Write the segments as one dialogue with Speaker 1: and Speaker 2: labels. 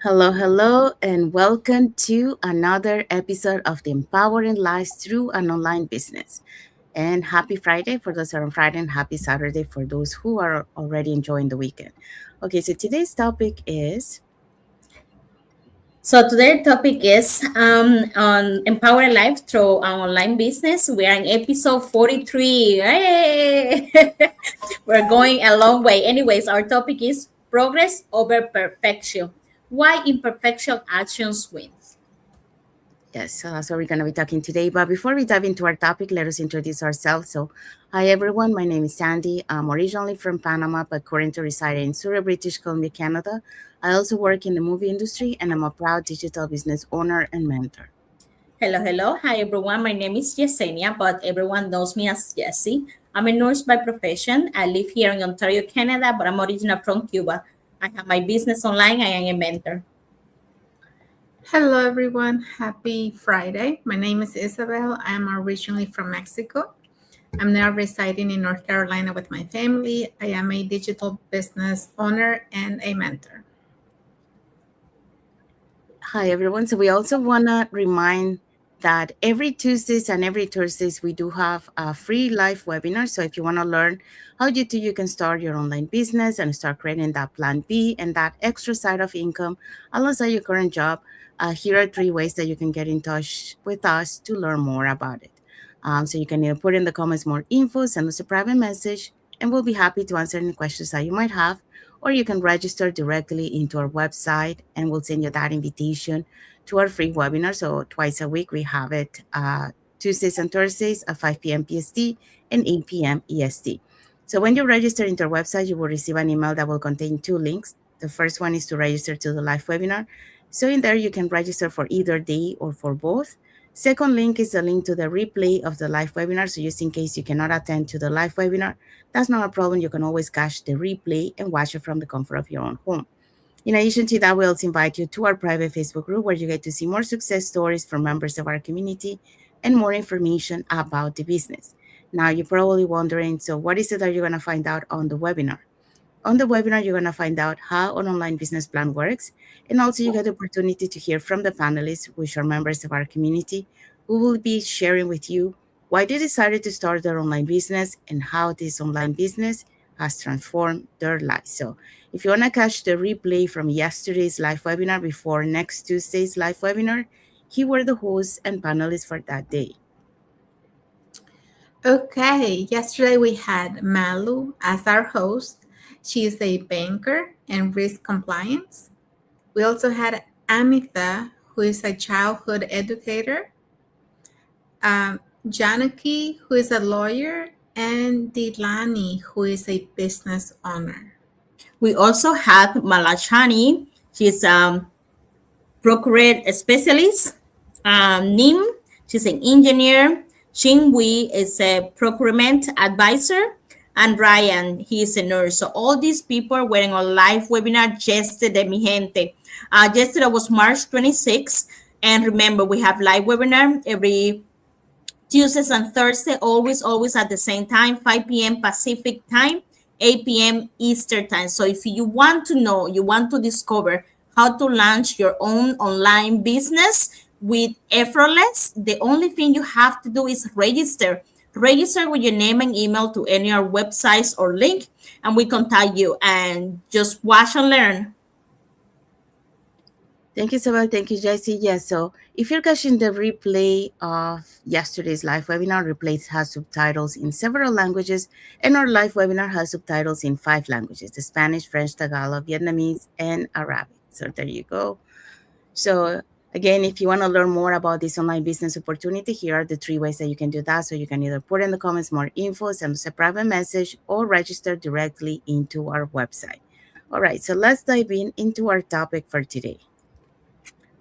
Speaker 1: Hello, hello, and welcome to another episode of the Empowering Lives Through an Online Business. And happy Friday for those who are on Friday, and happy Saturday for those who are already enjoying the weekend. Okay, so today's topic is
Speaker 2: So today's topic is on empower life through an online business. We are in episode 43. Hey! We're going a long way. Anyways, our topic is progress over perfection. Why imperfection actions wins?
Speaker 1: yes, so that's what we're going to be talking today. But before we dive into our topic, let us introduce ourselves. So, hi everyone, my name is Sandy. I'm originally from Panama, but currently residing in Surrey, British Columbia, Canada. I also work in the movie industry, and I'm a proud digital business owner and mentor.
Speaker 2: Hello, hello. Hi everyone. My name is Yesenia, but everyone knows me as Jessie. I'm a nurse by profession. I live here in Ontario, Canada, but I'm originally from Cuba. I have my business online. I am a mentor.
Speaker 3: Hello, everyone. Happy Friday. My name is Isabel. I'm originally from Mexico. I'm now residing in North Carolina with my family. I am a digital business owner and a mentor.
Speaker 1: Hi, everyone. So we also want to remind that every Tuesdays and every Thursdays, we do have a free live webinar. So if you want to learn how you can start your online business and start creating that plan B and that extra side of income alongside your current job, here are three ways that you can get in touch with us to learn more about it. So you can either put in the comments more info, send us a private message, and we'll be happy to answer any questions that you might have, or you can register directly into our website and we'll send you that invitation to our free webinar. So twice a week we have it Tuesdays and Thursdays at 5 p.m. PST and 8 p.m. EST. So when you register into our website, you will receive an email that will contain two links. The first one is to register to the live webinar. So in there you can register for either day or for both. Second link is a link to the replay of the live webinar. So just in case you cannot attend to the live webinar, that's not a problem. You can always catch the replay and watch it from the comfort of your own home. In addition to that, we also invite you to our private Facebook group where you get to see more success stories from members of our community and more information about the business. Now, you're probably wondering, so what is it that you're going to find out on the webinar? On the webinar, you're going to find out how an online business plan works. And also, you get the opportunity to hear from the panelists, which are members of our community, who will be sharing with you why they decided to start their online business and how this online business has transformed their lives. So, if you want to catch the replay from yesterday's live webinar before next Tuesday's live webinar, here were the hosts and panelists for that day.
Speaker 3: Okay, yesterday we had Malu as our host. She is a banker and risk compliance. We also had Amitha, who is a childhood educator, Janaki, who is a lawyer, and Dilani, who is a business owner.
Speaker 2: We also had Malachani. She's procurement specialist. Nim, she's an engineer. Wei is a procurement advisor. And Ryan, he is a nurse. So all these people were in a live webinar yesterday, mi gente. Yesterday was March 26th. And remember, we have live webinar every Tuesdays and Thursday, always at the same time, 5 p.m. Pacific time, 8 p.m. Eastern time. So if you want to know, you want to discover how to launch your own online business with effortless, the only thing you have to do is register. Register with your name and email to any of our websites or link, and we contact you and just watch and learn.
Speaker 1: Thank you, Sabal. Thank you, Jesse. Yes, so if you're catching the replay of yesterday's live webinar, replay has subtitles in several languages, and our live webinar has subtitles in 5 languages: the Spanish, French, Tagalog, Vietnamese, and Arabic. So there you go. So again, if you want to learn more about this online business opportunity, here are the 3 ways that you can do that. So you can either put in the comments more info, send us a private message, or register directly into our website. All right, so let's dive into our topic for today.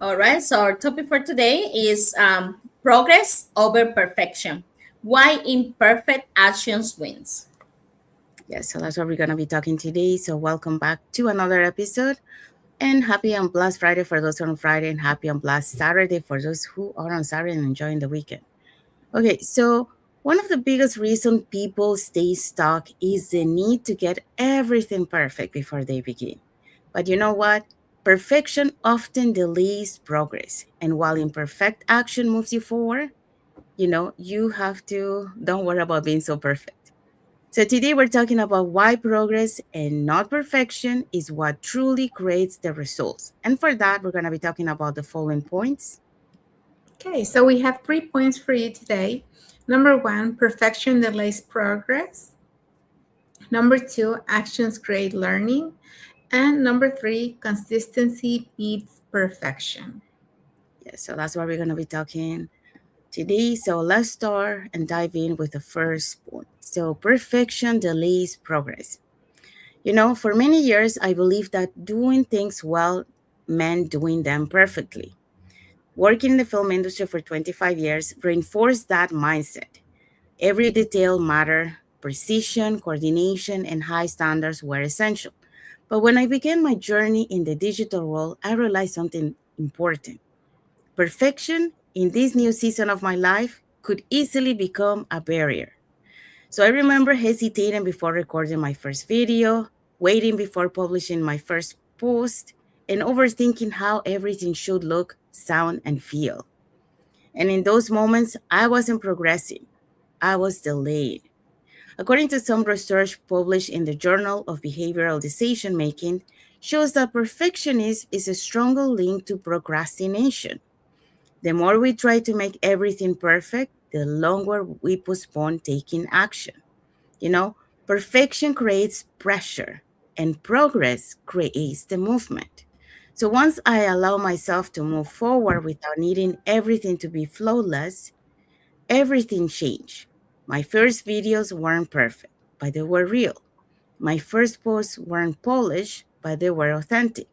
Speaker 2: All right, so our topic for today is progress over perfection. Why imperfect actions wins?
Speaker 1: Yes, so that's what we're going to be talking today. So welcome back to another episode. And happy and blessed Friday for those on Friday, and happy and blessed Saturday for those who are on Saturday and enjoying the weekend. Okay, so one of the biggest reasons people stay stuck is the need to get everything perfect before they begin. But you know what? Perfection often delays progress. And while imperfect action moves you forward, you have to, don't worry about being so perfect. So today we're talking about why progress and not perfection is what truly creates the results. And for that, we're going to be talking about the following points.
Speaker 3: Okay, so we have 3 points for you today. Number one, perfection delays progress. Number two, actions create learning. And number three, consistency beats perfection.
Speaker 1: Yeah, so that's what we're going to be talking today. So let's start and dive in with the first point. So perfection delays progress. For many years, I believed that doing things well meant doing them perfectly. Working in the film industry for 25 years reinforced that mindset. Every detail mattered, precision, coordination, and high standards were essential. But when I began my journey in the digital world, I realized something important. Perfection in this new season of my life could easily become a barrier. So I remember hesitating before recording my first video, waiting before publishing my first post, and overthinking how everything should look, sound, and feel. And in those moments, I wasn't progressing, I was delayed. According to some research published in the Journal of Behavioral Decision Making, shows that perfectionism is a stronger link to procrastination. The more we try to make everything perfect, the longer we postpone taking action. You know, Perfection creates pressure and progress creates the movement. So once I allow myself to move forward without needing everything to be flawless, everything changed. My first videos weren't perfect, but they were real. My first posts weren't polished, but they were authentic.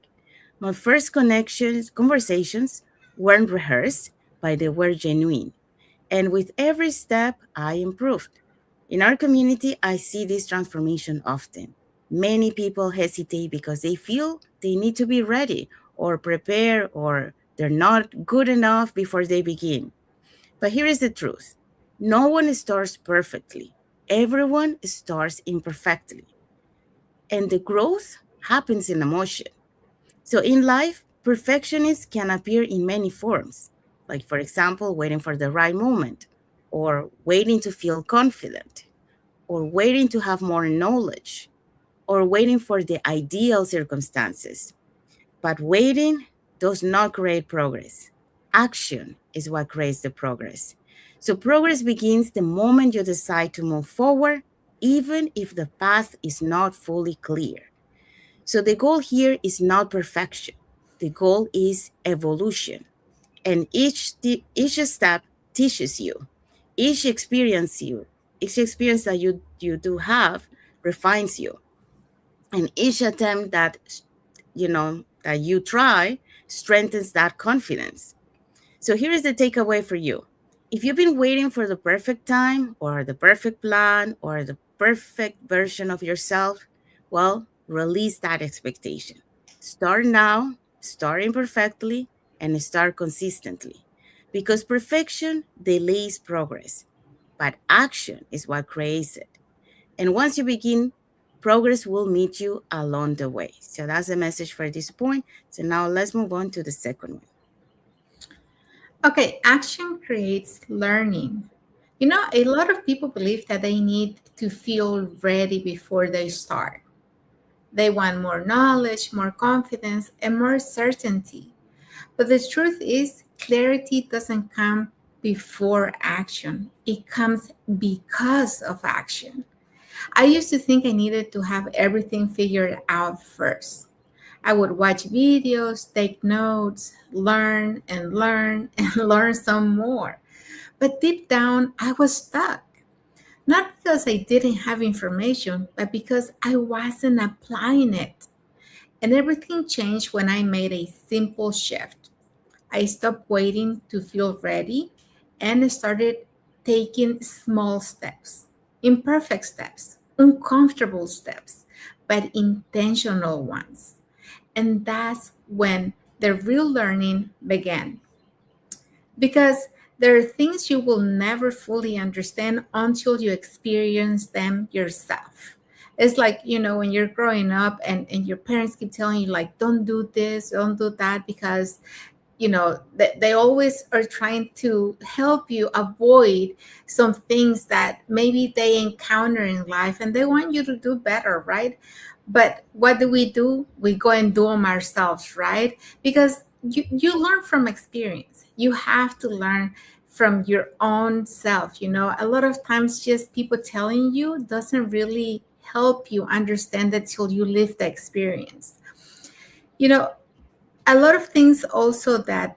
Speaker 1: My first conversations weren't rehearsed, but they were genuine. And with every step, I improved. In our community, I see this transformation often. Many people hesitate because they feel they need to be ready or prepare or they're not good enough before they begin. But here is the truth: no one starts perfectly, everyone starts imperfectly. And the growth happens in emotion. So in life, perfectionists can appear in many forms, like, for example, waiting for the right moment, or waiting to feel confident, or waiting to have more knowledge, or waiting for the ideal circumstances. But waiting does not create progress. Action is what creates the progress. So progress begins the moment you decide to move forward, even if the path is not fully clear. So the goal here is not perfection. The goal is evolution. And each step teaches you. Each each experience that you do have refines you. And each attempt that you try strengthens that confidence. So here is the takeaway for you. If you've been waiting for the perfect time or the perfect plan or the perfect version of yourself, well, release that expectation. Start now, start imperfectly, and start consistently. Because perfection delays progress, but action is what creates it. And once you begin, progress will meet you along the way. So that's the message for this point. So now let's move on to the second one.
Speaker 3: Okay, action creates learning. A lot of people believe that they need to feel ready before they start. They want more knowledge, more confidence, and more certainty. But the truth is, clarity doesn't come before action, it comes because of action. I used to think I needed to have everything figured out first. I would watch videos, take notes, learn and learn and learn some more. But deep down, I was stuck. Not because I didn't have information, but because I wasn't applying it. And everything changed when I made a simple shift. I stopped waiting to feel ready and started taking small steps, imperfect steps, uncomfortable steps, but intentional ones. And that's when the real learning began. Because there are things you will never fully understand until you experience them yourself, It's like, when you're growing up and your parents keep telling you, like, don't do this, don't do that, because they always are trying to help you avoid some things that maybe they encounter in life, and they want you to do better, right? But what do? We go and do them ourselves, right? Because you learn from experience. You have to learn from your own self. A lot of times just people telling you doesn't really help you understand it till you live the experience. you know a lot of things also that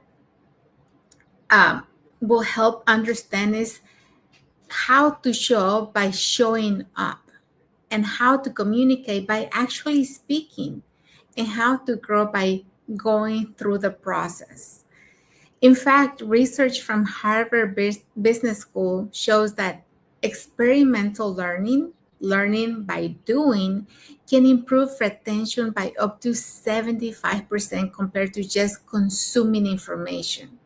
Speaker 3: um, will help understand is how to show up by showing up, and how to communicate by actually speaking, and how to grow by going through the process. In fact, research from Harvard Business School shows that experimental learning by doing, can improve retention by up to 75% compared to just consuming information.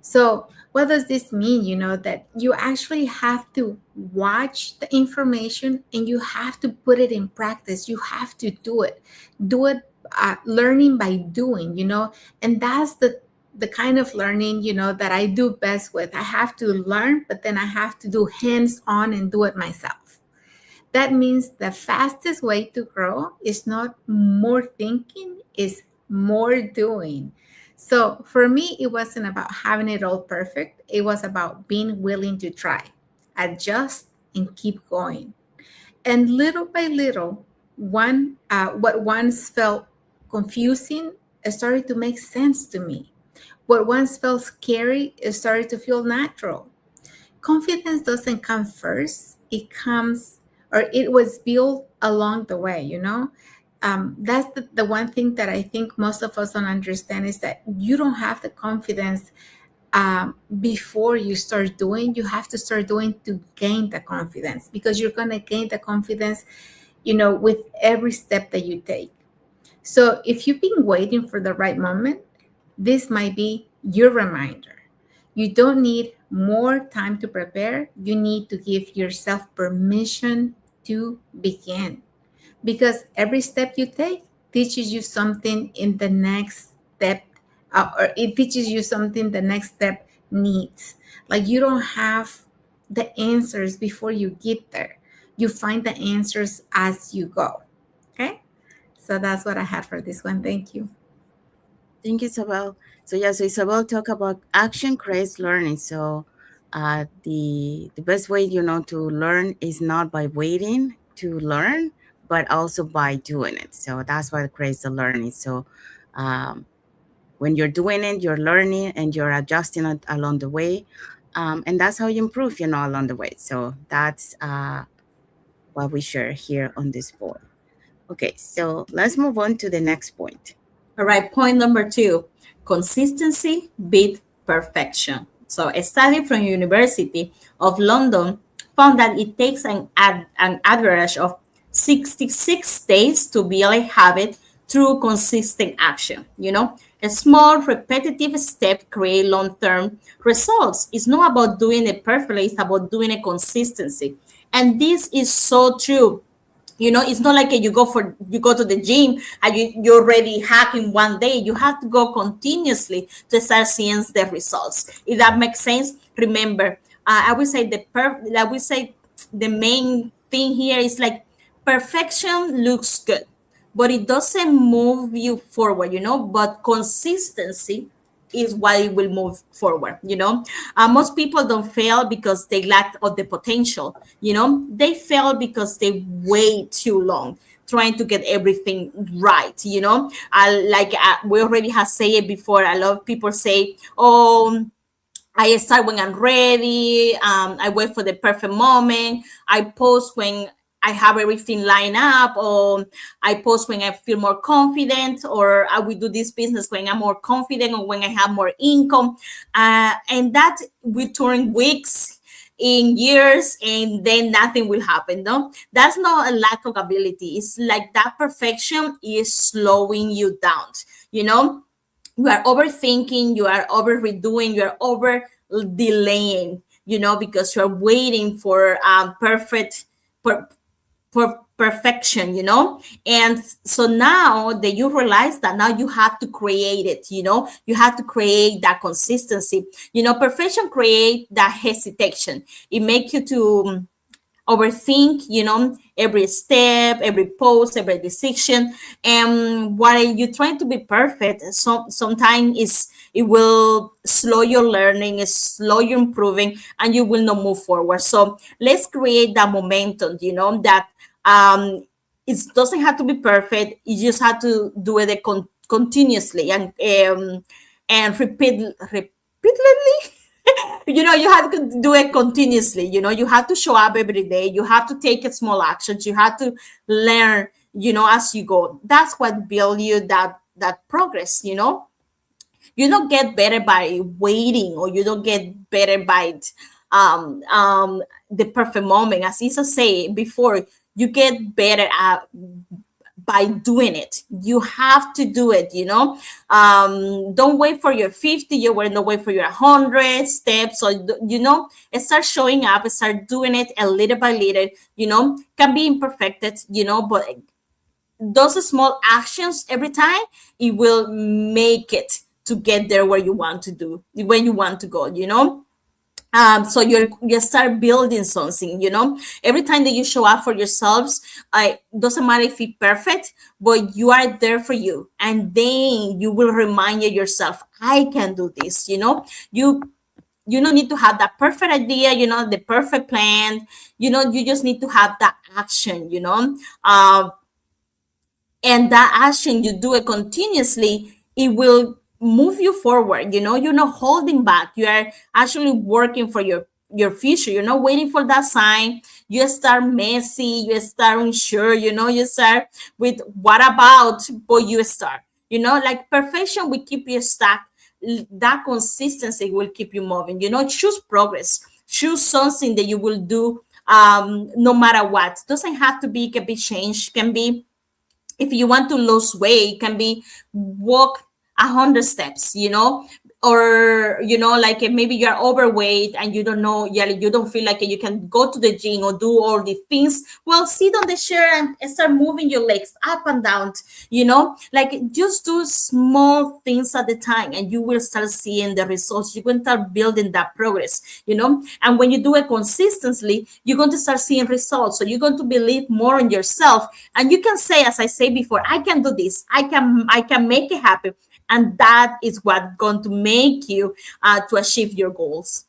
Speaker 3: So, what does this mean? That you actually have to watch the information and you have to put it in practice. You have to do it. Do it, learning by doing, and that's the kind of learning, that I do best with. I have to learn, but then I have to do hands on and do it myself. That means the fastest way to grow is not more thinking, is more doing. So for me, it wasn't about having it all perfect. It was about being willing to try, adjust, and keep going. And little by little, what once felt confusing, it started to make sense to me. What once felt scary, it started to feel natural. Confidence doesn't come first, it comes, or it was built along the way. That's the one thing that I think most of us don't understand, is that you don't have the confidence before you start doing. You have to start doing to gain the confidence, because you're going to gain the confidence with every step that you take. So if you've been waiting for the right moment, this might be your reminder. You don't need more time to prepare. You need to give yourself permission to begin, because every step you take teaches you something in the next step, or it teaches you something the next step needs. Like, you don't have the answers before you get there. You find the answers as you go. Okay. So that's what I had for this one. Thank you.
Speaker 1: Thank you, Isabel. So yeah, so Isabel talk about action creates learning. So the best way, to learn is not by waiting to learn, but also by doing it. So that's what creates the learning. So um, when you're doing it, you're learning and you're adjusting it along the way, and that's how you improve, along the way. So that's what we share here on this board. Okay, so let's move on to the next point.
Speaker 2: All right, point number 2, consistency beat perfection. So a study from University of London found that it takes an average of 66 days to build a habit through consistent action. A small repetitive step create long-term results. It's not about doing it perfectly, it's about doing it consistency. And this is so true. It's not like you go to the gym and you're already hack in one day. You have to go continuously to start seeing the results. If that makes sense, remember, I would say the main thing here is like perfection looks good, but it doesn't move you forward. But consistency is what it will move forward. Most people don't fail because they lack of the potential. They fail because they wait too long trying to get everything right. We already have said it before. A lot of people say, oh, I start when I'm ready. I wait for the perfect moment. I post when I have everything lined up, or I post when I feel more confident, or I will do this business when I'm more confident, or when I have more income. And that will turn weeks in years, and then nothing will happen. No, that's not a lack of ability. It's like that perfection is slowing you down. You know, you are overthinking, you are over redoing, you are over delaying, because you're waiting for perfect perfection, and so now that you realize that, now you have to create it, you have to create that consistency. Perfection create that hesitation. It makes you to overthink, every step, every post, every decision. And while you're trying to be perfect, sometimes it will slow your learning, slow your improving, and you will not move forward. So let's create that momentum, that it doesn't have to be perfect. You just have to do it continuously, and repeatedly. You have to do it continuously. You have to show up every day. You have to take small actions. You have to learn, as you go. That's what build you that progress. You don't get better by waiting, or you don't get better by the perfect moment. As Isa said before, you get better at by doing it. You have to do it. Don't wait for your 50. You will not wait for your 100 steps. So start showing up, start doing it a little by little. Can be imperfected, but those small actions every time, it will make it to get there where you want to do, where you want to go. So you start building something. Every time that you show up for yourselves, doesn't matter if it's perfect, but you are there for you, and then you will remind yourself, I can do this. You don't need to have that perfect idea, the perfect plan. You just need to have that action. And that action, you do it continuously, it will move you forward. You're not holding back. You are actually working for your future. You're not waiting for that sign. You start messy, you start unsure, you start with what about, but you start. Like perfection will keep you stuck. That consistency will keep you moving. Choose progress. Choose something that you will do, no matter what. Doesn't have to be a big change. Can be, if you want to lose weight, it can be walk 100 steps, or like if maybe you're overweight and you don't know, yeah, you don't feel like you can go to the gym or do all the things. Well, sit on the chair and start moving your legs up and down. Like just do small things at a time, and you will start seeing the results. You can start building that progress. And when you do it consistently, you're going to start seeing results. So you're going to believe more in yourself, and you can say, as I say before, I can do this. I can make it happen. And that is what's going to make you to achieve your goals.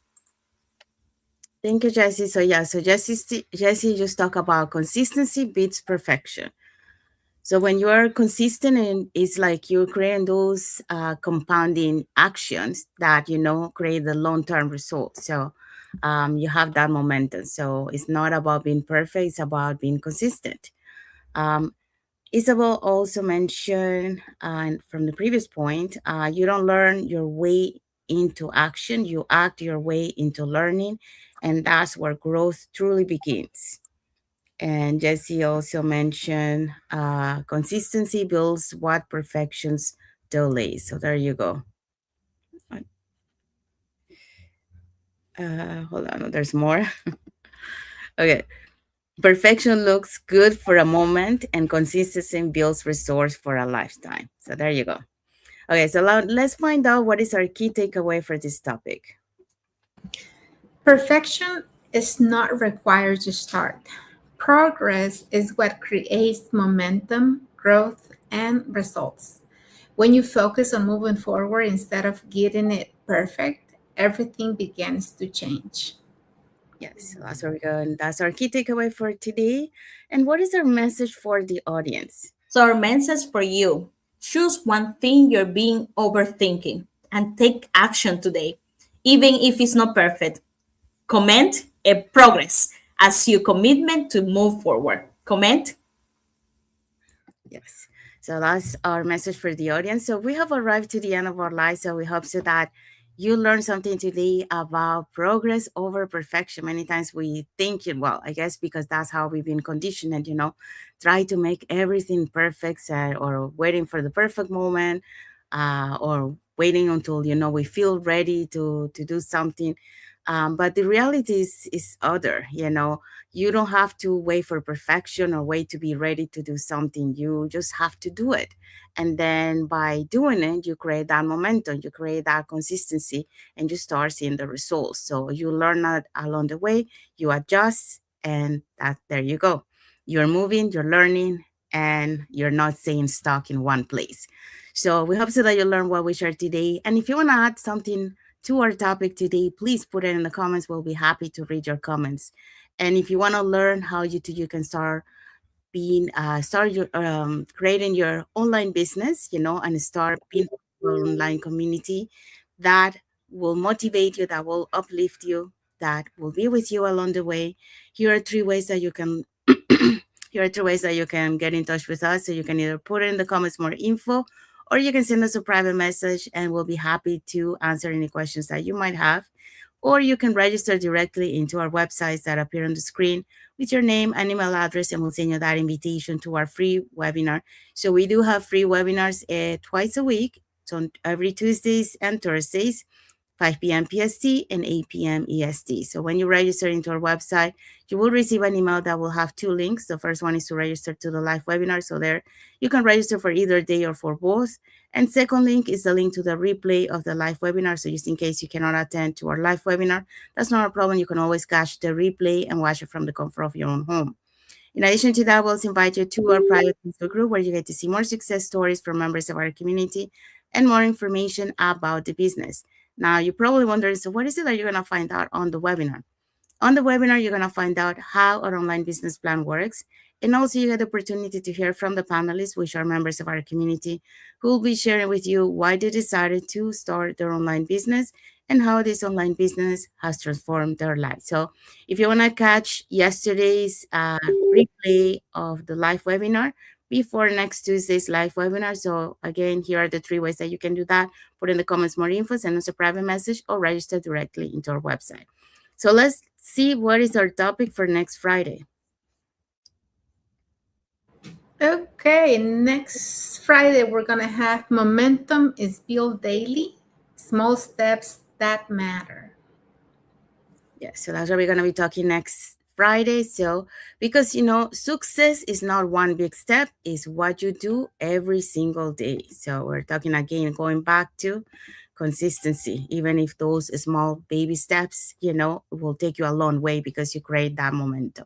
Speaker 1: Thank you, Jessie. So yeah, so Jessie just talk about consistency beats perfection. So when you are consistent, and it's like you're creating those compounding actions that create the long-term results. So you have that momentum. So it's not about being perfect; it's about being consistent. Um, Isabel also mentioned, from the previous point, you don't learn your way into action; you act your way into learning, and that's where growth truly begins. And Jesse also mentioned consistency builds what perfections delay. So there you go. Hold on, there's more. Okay. Perfection looks good for a moment, and consistency builds resource for a lifetime. So there you go. Okay, so let's find out what is our key takeaway for this topic.
Speaker 3: Perfection is not required to start. Progress is what creates momentum, growth, and results. When you focus on moving forward instead of getting it perfect, everything begins to change.
Speaker 1: Yes, so that's where we go. And that's our key takeaway for today. And what is our message for the audience?
Speaker 2: So our message for you: choose one thing you're being overthinking and take action today, even if it's not perfect. Comment a progress as your commitment to move forward. Comment.
Speaker 1: Yes. So that's our message for the audience. So we have arrived to the end of our life. So we hope so that you learned something today about progress over perfection. Many times we think, well, I guess because that's how we've been conditioned, try to make everything perfect, or waiting for the perfect moment, or waiting until, we feel ready to do something. But the reality is other, you know. You don't have to wait for perfection or wait to be ready to do something. You just have to do it. And then by doing it, you create that momentum, you create that consistency, and you start seeing the results. So you learn that along the way, you adjust, and that there you go. You're moving, you're learning, and you're not staying stuck in one place. So we hope so that you learn what we shared today. And if you want to add something to our topic today, please put it in the comments. We'll be happy to read your comments. And if you want to learn how you can start your creating your online business, you know, and start being your online community that will motivate you, that will uplift you, that will be with you along the way. Here are three ways that you can here are three ways that you can get in touch with us. So you can either put it in the comments more info, or you can send us a private message and we'll be happy to answer any questions that you might have. Or you can register directly into our websites that appear on the screen with your name and email address, and we'll send you that invitation to our free webinar. So we do have free webinars twice a week, so on every Tuesdays and Thursdays, 5 p.m. PST and 8 p.m. EST. So when you register into our website, you will receive an email that will have two links. The first one is to register to the live webinar. So there you can register for either day or for both. And second link is the link to the replay of the live webinar. So just in case you cannot attend to our live webinar, that's not a problem. You can always catch the replay and watch it from the comfort of your own home. In addition to that, we'll invite you to our private Facebook group where you get to see more success stories from members of our community and more information about the business. Now, you're probably wondering, so what is it that you're going to find out on the webinar? On the webinar, you're going to find out how our online business plan works. And also, you get the opportunity to hear from the panelists, which are members of our community, who will be sharing with you why they decided to start their online business and how this online business has transformed their life. So, if you want to catch yesterday's replay of the live webinar before next Tuesday's live webinar, so again, here are the three ways that you can do that. Put in the comments more info, send us a private message, or register directly into our website. So let's see what is our topic for next Friday.
Speaker 3: Okay, next Friday we're gonna have momentum is built daily, small steps that matter.
Speaker 1: Yeah, so that's what we're going to be talking next Friday. So, because you know, success is not one big step, it's what you do every single day. So, we're talking again, going back to consistency, even if those small baby steps, you know, will take you a long way because you create that momentum.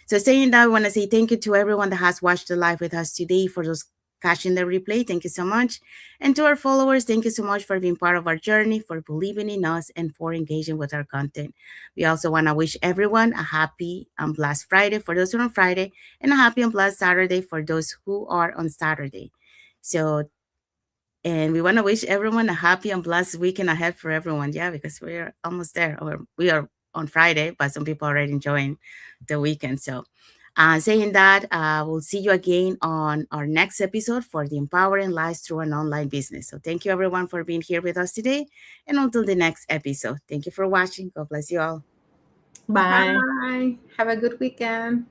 Speaker 1: So saying that, I want to say thank you to everyone that has watched the live with us today. For those catching the replay, thank you so much. And to our followers, thank you so much for being part of our journey, for believing in us, and for engaging with our content. We also want to wish everyone a happy and blessed Friday for those who are on Friday, and a happy and blessed Saturday for those who are on Saturday. So, and we want to wish everyone a happy and blessed weekend ahead for everyone. Yeah, because we're almost there, or we are on Friday, but some people are already enjoying the weekend. So, saying that, we'll see you again on our next episode for the Empowering Lives Through an Online Business. So, thank you everyone for being here with us today. And until the next episode, thank you for watching. God bless you all.
Speaker 2: Bye.
Speaker 3: Bye. Have a good weekend.